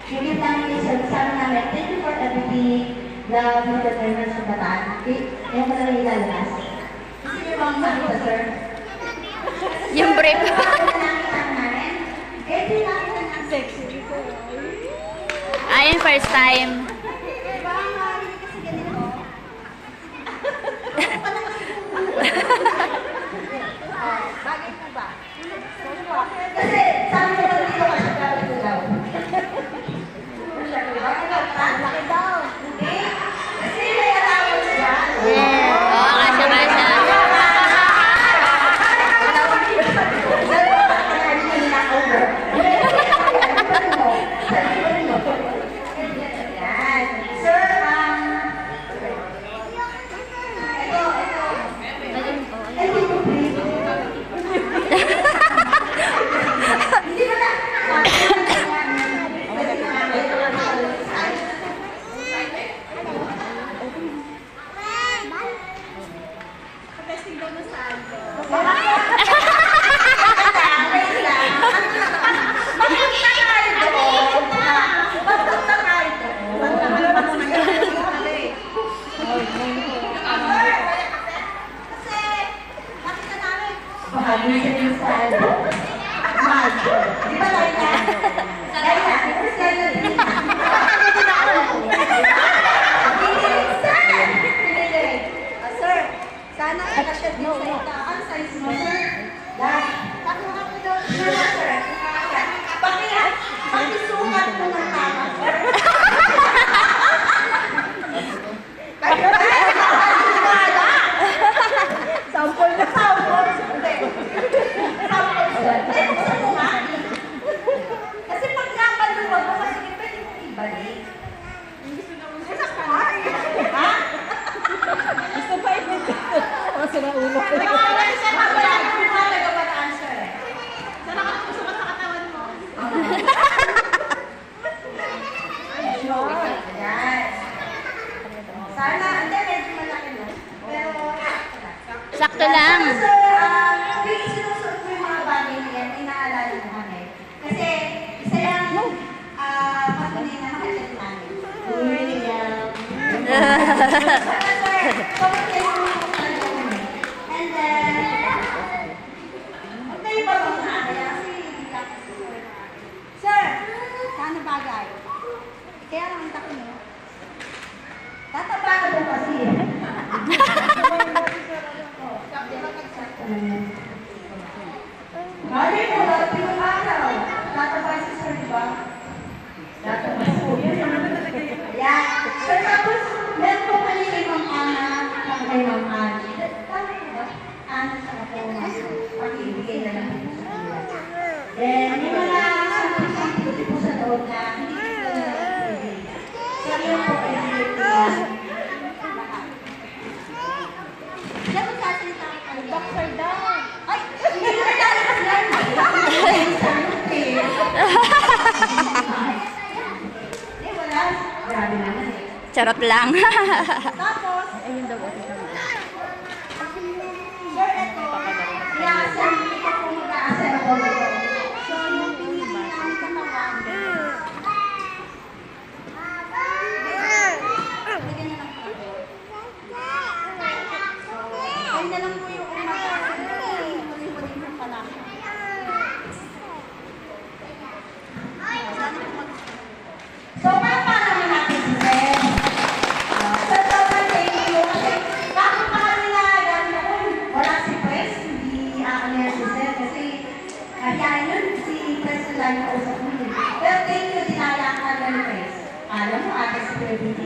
Yung gift namin is sabi namin, thank you for everything. Love you the members of Bataan. Ngayon ko na ilalabas. Gusto niyo bang makita, sir? Yung brief. Ayun, first time. Bagay mo ba? Kasi sabi ko ba dito kasi gawin ko daw. Laki daw. Kasi may allowance siya. Oo, kasya-kasya. Sir, sana nakasya din sa itaan, size mo, sir. Pakuha ko daw, sir. Pakisukat mo ng tama, sir. Sample na sample. Sample, sir. Buksan mo nga. Kasi pag nakaluwag mo, kasi pwede mong ibalik. Ha? Gusto pa ibalik. Kasi na ulo ko. Sana, hindi, medyo malaki no? Pero, Sakto lang. yung sinusuot mo yung mga bagay na yan, inaalala mo kami. Kasi, isa yung patunay na makachat namin. And then, huwag tayo ba ito na? Sir, sana bagay? Kaya lang ang tako nyo. Tataba ka daw kasi. Mali mo, dapat yung araw. Tataba si sir, diba? Tataba po. Yan. Sir, tapos, meron po kami kay Ma'am Ana, kay Ma'am Ani. Tama po ba? Ana sa po, pag-ibigay na lang po sa kanila. Then, yung mga sabi po sa loob na, hindi po na ibigay. Sir, yun po kayo yan. Diyan mo sasalita ka. Doctor daw. Ay! Hindi na lalabas yan. Eh, wala. Grabe naman eh. Charot lang. Tapos, ayun daw ako sa mga. Sir, ito. I-aasal. Hindi ko po mag-aasal ako dito. So, yung pinili namin sa kawan. Lagyan na lang po ako. Ayun na lang po yung umaga. Huli-huli mo pala. So, paano naman natin si Sir? Sa sobrang thank you. Kasi bakit pa kami nagagamit ako? Wala si Press, hindi ako si Sir. Kasi kaya yun, si Press na lang kausap mo yun. Pero thank you, dinaya ka na ni Press. Alam mo, ate si Press, hindi